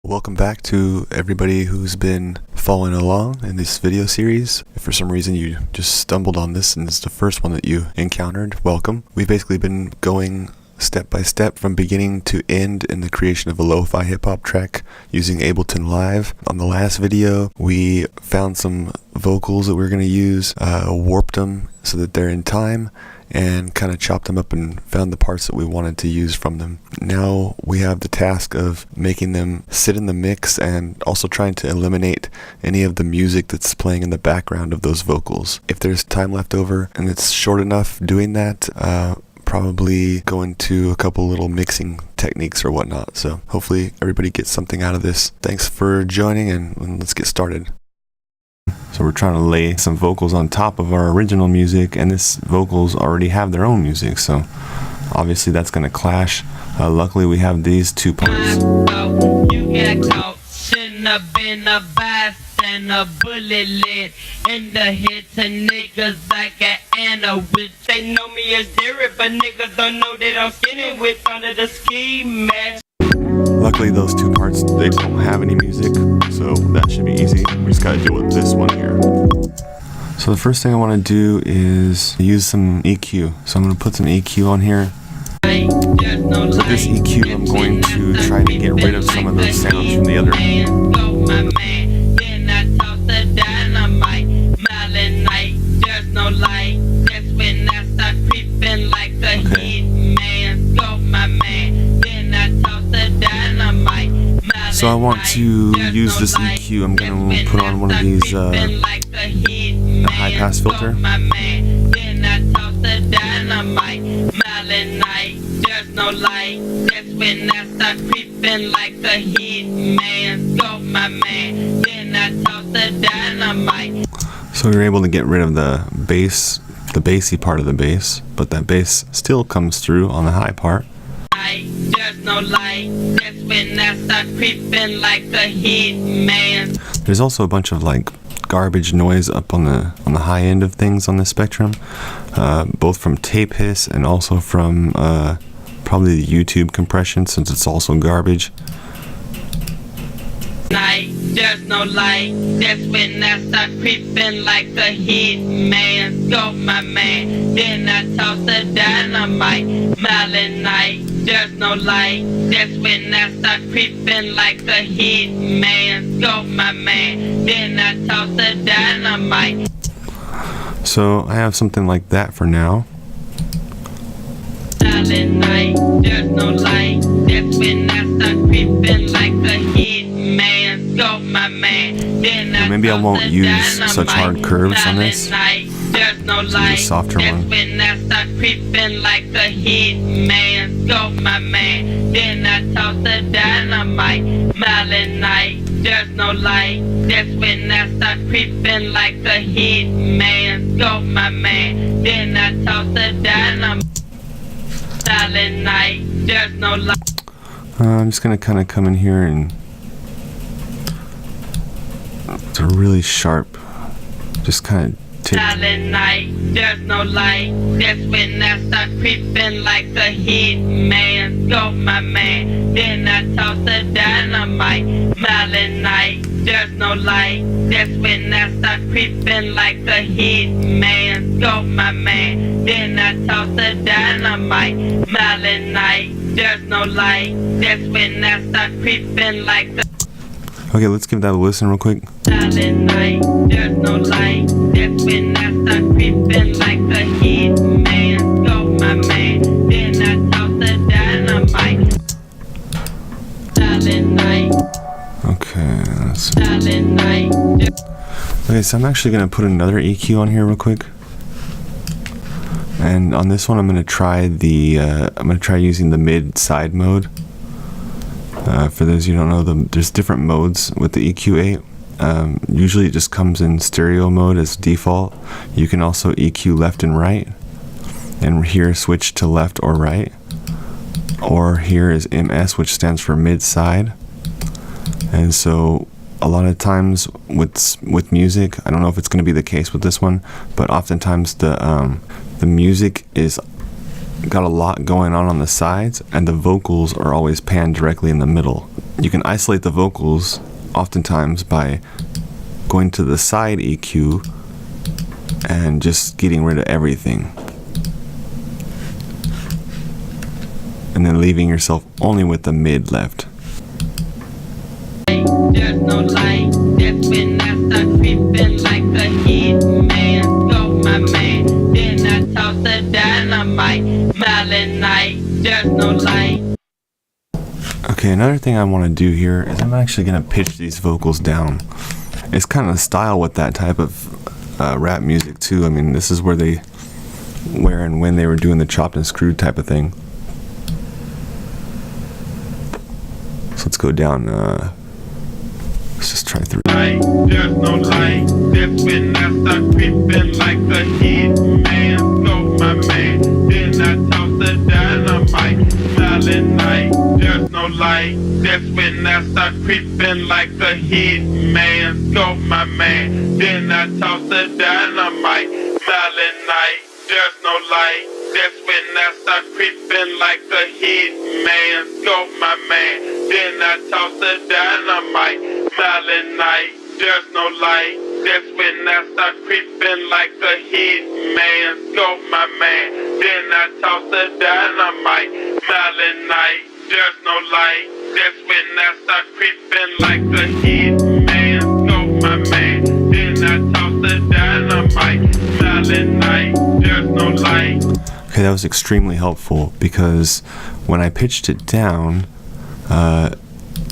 Welcome back to everybody who's been following along in this video series. If for some reason you just stumbled on this and it's the first one that you encountered, welcome. We've basically been going step by step from beginning to end in the creation of a Lofi Hip Hop track using Ableton Live. On the last video, we found some vocals that we were going to use, warped them so that they're in time, and kind of chopped them up and found the parts that we wanted to use from them. Now we have the task of making them sit in the mix and also trying to eliminate any of the music that's playing in the background of those vocals. If there's time left over and it's short enough doing that, probably go into a couple little mixing techniques or whatnot. So hopefully everybody gets something out of this. Thanks for joining, and let's get started. So we're trying to lay some vocals on top of our original music, and this vocals already have their own music, so obviously that's going to clash. Luckily we have these two parts. You got caught, shouldn't have been a bystander, bullet lead in the head to niggas like an Anna, which they know me as Derek, but niggas don't know that I'm skinning with under the ski mask. Luckily those two parts, they don't have any music, so that should be easy. We just gotta deal with this one here. So the first thing I want to do is use some EQ. So I'm going to put some EQ on here. With this EQ, I'm going to try to get rid of some of those sounds from the other end. So I want to use this EQ. I'm going to put on one of these a high pass filter. So you're able to get rid of the bass, the bassy part of the bass, but that bass still comes through on the high part. There's also a bunch of like garbage noise up on the high end of things on the spectrum, both from tape hiss and also from probably the YouTube compression, since it's also garbage. There's no light, that's when I start creeping like the heat man. Go my man, then I toss the dynamite. Mile and night, there's no light, that's when I start creeping like the heat man. Go my man, then I toss the dynamite. So I have something like that for now. Mile and night, there's no light, that's when I start creeping like the heat man. Go my man, then I maybe I won't use such hard curves on this. There's no light, softer that's one. when I start creeping like the heat man. Go my man, then I toss the dynamite. Mile and night, there's no light, that's when I start creeping like the heat man. Go my man, then I toss the dynamite. Mile and night, there's no light. I'm just gonna kind of come in here and it's a really sharp, just kind of tip. Silent night, there's no light, that's when I start creeping like the heat man. Go my man, then I toss the dynamite. Mile and night, there's no light, that's when I start creeping like the heat man. Go my man, then I toss the dynamite. Mile and night, there's no light, that's when I start creeping like the. Okay, let's give that a listen real quick. Silent night, there's no light, that's when I start creeping like the heat man. Go my man, then I toss the dynamite. Silent night. Okay, Silent night. okay, so I'm actually gonna put another EQ on here real quick. And on this one I'm gonna try using the mid side mode. For those of you who don't know, there's different modes with the EQ8. Usually it just comes in stereo mode as default. You can also EQ left and right, and here switch to left or right. Or here is MS, which stands for mid side. And so a lot of times with music, I don't know if it's going to be the case with this one, but oftentimes the music is got a lot going on the sides, and the vocals are always panned directly in the middle. you can isolate the vocals oftentimes by going to the side EQ and just getting rid of everything, and then leaving yourself only with the mid left. There's no light, that's when I start creeping like the hit man. Go my man, then I toss the dynamite. Smiling night, there's no light. Okay, another thing I want to do here is I'm actually going to pitch these vocals down. It's kind of the style with that type of rap music too. I mean, this is where and when they were doing the chopped and screwed type of thing. So let's go down, let's just try through. There's no light, that's when I start creeping like the hit man. Go my man, then I toss the dynamite. Silent night, there's no light, that's when I start creeping like the hit man. Go my man, then I toss the dynamite. Silent night, there's no light, that's when I start creeping like the hit man. Go my man, then I toss the dynamite. Silent night, there's no light, that's when I start creeping like the hit man. Go my man, then I toss the dynamite. Silent night, there's no light, that's when I start creeping like the hit man. Go my man, then I toss the dynamite. Silent night, there's no light. Okay, that was extremely helpful because when I pitched it down,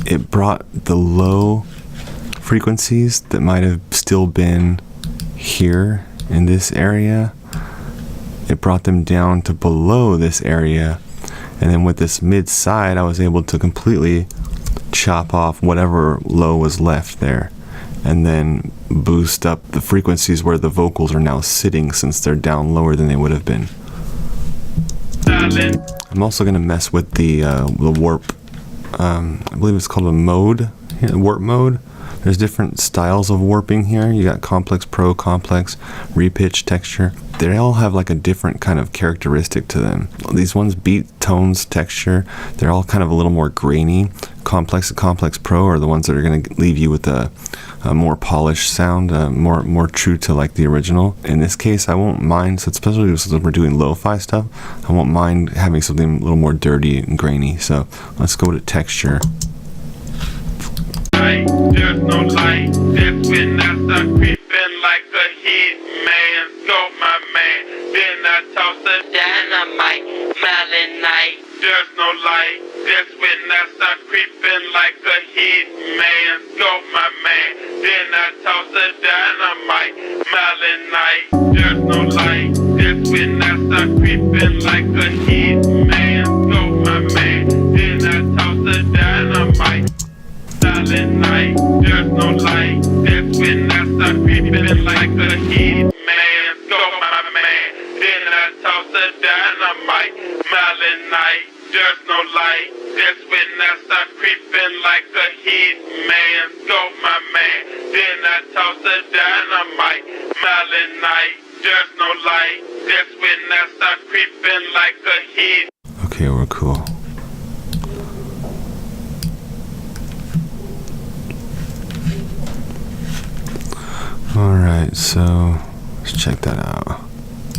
it brought the low frequencies that might have still been here in this area. It brought them down to below this area, and then with this mid side I was able to completely chop off whatever low was left there and then boost up the frequencies where the vocals are now sitting, since they're down lower than they would have been. I'm also going to mess with the warp. I believe it's called a mode, warp mode. There's different styles of warping here. You got complex, pro, complex, repitch, texture. They all have like a different kind of characteristic to them. These ones, beat, tones, texture, they're all kind of a little more grainy. Complex and complex pro are the ones that are going to leave you with a more polished sound, more true to like the original. In this case, I won't mind, so especially since we're doing lo-fi stuff, I won't mind having something a little more dirty and grainy. So let's go to texture. There's no light, that's when I start creeping like the hit man. Go my man, then I toss the dynamite. Smiling night, there's no light, that's when I start creeping like the hit man. Go my man, then I toss the dynamite. Smiling night, there's no light, that's when I start creeping like the hit man. Go my man, then I toss the dynamite. Silent night, there's no light, that's when I start creeping like the hit man. Go my man, then I toss the dynamite. Silent night, there's no light, that's when I start creeping like the hit man. Go my man, then I toss the dynamite. Silent night, there's no light, that's when I start creeping like the hit. Okay, we're cool. Alright, so let's check that out.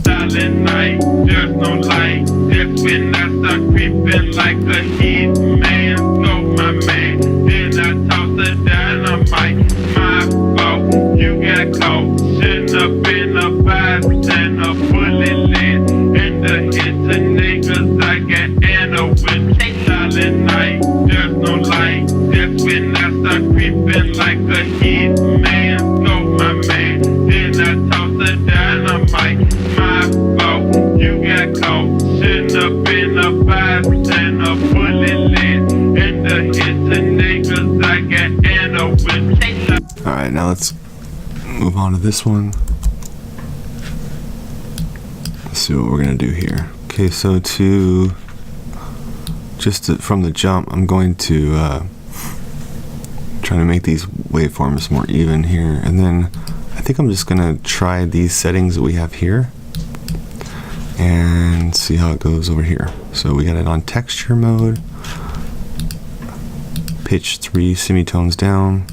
Silent night, there's no light, that's when I start creeping like the hit man. Go my man, then I toss the dynamite. My fault, you got caught, shouldn't have been a bystander. Bullet lead in the hit to niggas, I got Anna with. Silent night, there's no light, that's when I start creeping like the hit man. Go my man, then I toss the dynamite. My fault, you got caught, shouldn't have been a bystander. Bullet lead in the hit to niggas, I got Anna with. Alright, now let's move on to this one. Let's see what we're gonna do here. Okay, so from the jump, I'm going to try to make these waveforms more even here, and then I think I'm just gonna try these settings that we have here and see how it goes over here. So we got it on texture mode. pitch 3 semitones down.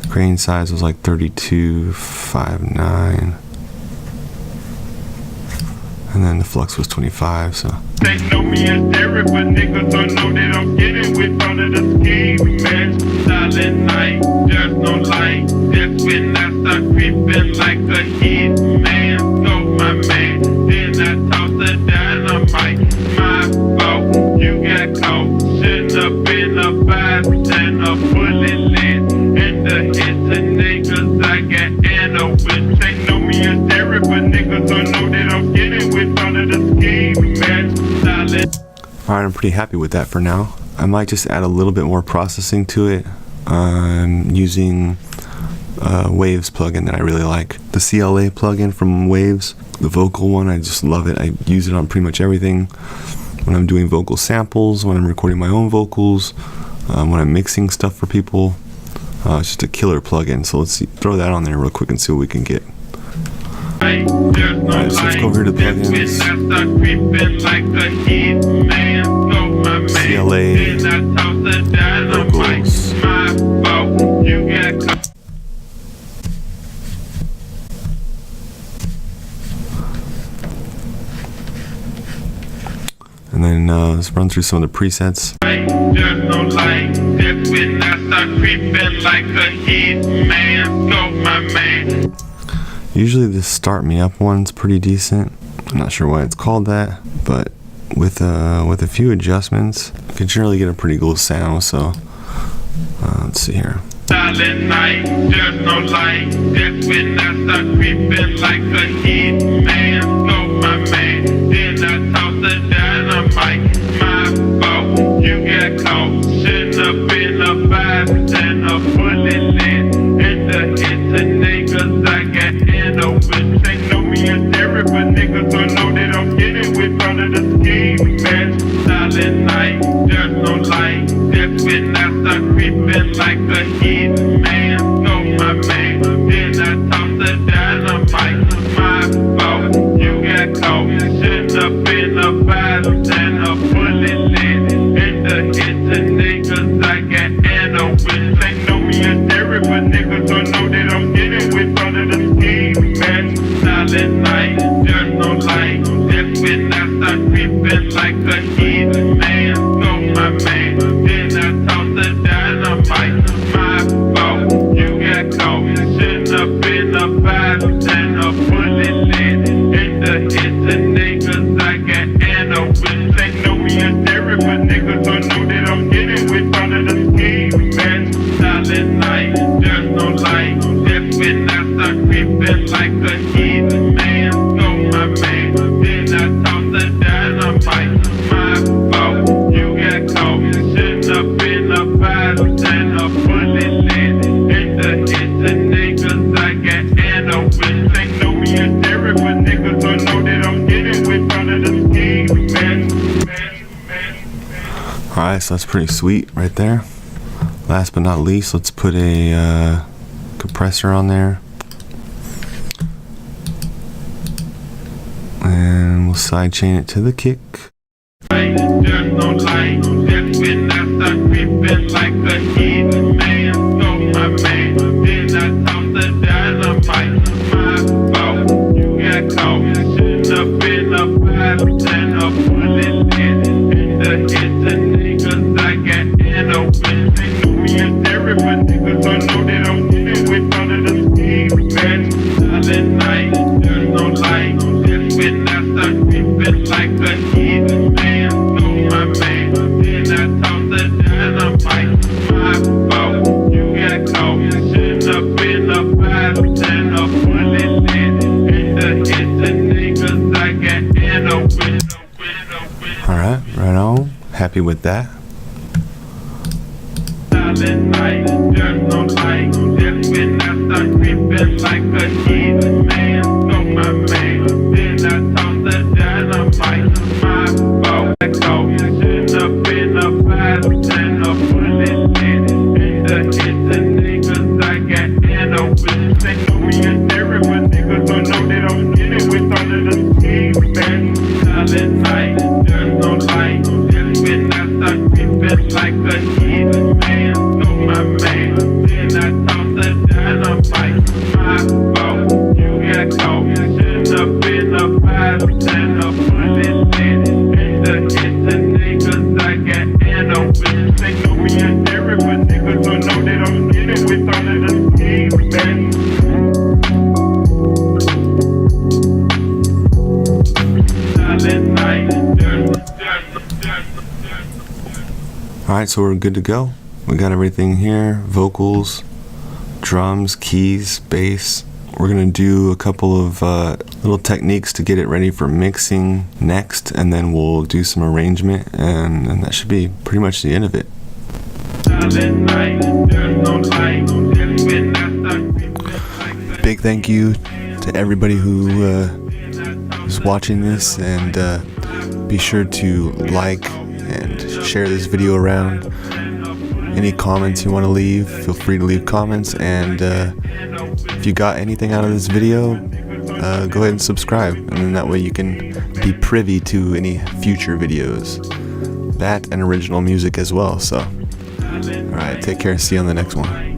Grain size was like 3259, and then the flux was 25. So they know me as Derek, but niggas don't know that I'm getting with all of the scheme, man. Silent night, there's no light. That's when I start creeping like a hit man. Go my man, then I toss the dynamite. My fault, you got caught. Shouldn't have been a bystander, bullet lit in the head to niggas. I got anno with. They know me as Derek, but niggas don't know that I'm getting with all of the scheme, man. Silent. alright, I'm pretty happy with that for now. I might just add a little bit more processing to it. I'm using Waves plugin that I really like. The CLA plugin from Waves, the vocal one, I just love it. I use it on pretty much everything. When I'm doing vocal samples, when I'm recording my own vocals, when I'm mixing stuff for people. It's just a killer plugin. So let's throw that on there real quick and see what we can get. Alright, so let's go over to the plugins. CLA vocals. And then let's run through some of the presets. There's no light, that's when I start creeping like a hit man. Go my man. Usually the start me up one's pretty decent. I'm not sure why it's called that, but with a few adjustments, you can generally get a pretty cool sound. So let's see here. Silent night, there's no light. That's when I start creeping like a hit man. Go my man, then I toss the dynamite. My fault, you got caught. Shouldn't have been a bystander, bullet lit in the head to niggas. I got anno with. They know me as Derek, but niggas don't know that I'm getting with all of the scheme, man. Silent night, there's no light. That's when I start creeping like a hit man. Go my man, then I toss the dynamite. My fault, you got caught. Shouldn't have been a bystander, bullet lit in the head to niggas. I got anno with. They know me as Derek, but niggas don't know that I'm getting with all of the scheme, man. Silent night, there's no light. That's when I start creeping like a hit man. Go my man, then I toss the dynamite. My fault, you got caught. Shouldn't have been a bystander, bullet lit in the head to niggas. I got anno with. They know me as Derek, but niggas don't know that I'm getting with all of the scheme, man. Silent night, there's no light. That's when I start creeping like a hit man. Go my man, then I toss the dynamite. My fault, you got caught. Shouldn't have been a bystander, bullet lit in the head to niggas. I got anno with. They know me as Derek, but niggas don't know that I'm getting with all of the scheme, man. Alright, so that's pretty sweet right there. Last but not least, let's put a compressor on there. And we'll sidechain it to the kick. There's no light, that's when I start creeping like a hit man. Go my man, then I toss the dynamite. My fault, you got caught. Shouldn't have been a bystander, bullet lit in the head to niggas. I got anno with. They know me as Derek, but niggas don't know that I'm getting with all of the scheme, man. Silent night, there's no light. That's when I start creeping like a hit man. Go my man, then I toss the dynamite. My fault, you got caught. Shouldn't have been a bystander, bullet lit in the head to niggas. I got anno with. Alright, right on. Happy with that. Silent night, there's no light. That's when I start creeping like a hit man. Go my man, then I toss the dynamite. My fault, got caught. Shouldn't have been a bystander, bullet lit in the head to niggas. I got anno with. They know me as Derek, but niggas don't know that I'm getting with all of the scheme, man. Silent night, there's no light. That's when I start creeping like a hit man. Alright, so we're good to go. We got everything here, vocals, drums, keys, bass. We're gonna do a couple of little techniques to get it ready for mixing next, and then we'll do some arrangement, and that should be pretty much the end of it. Big thank you to everybody who is watching this, and be sure to like and share this video around. Any comments you want to leave, feel free to leave comments, and if you got anything out of this video, go ahead and subscribe, and then that way you can be privy to any future videos, that and original music as well. So alright, take care, see you on the next one.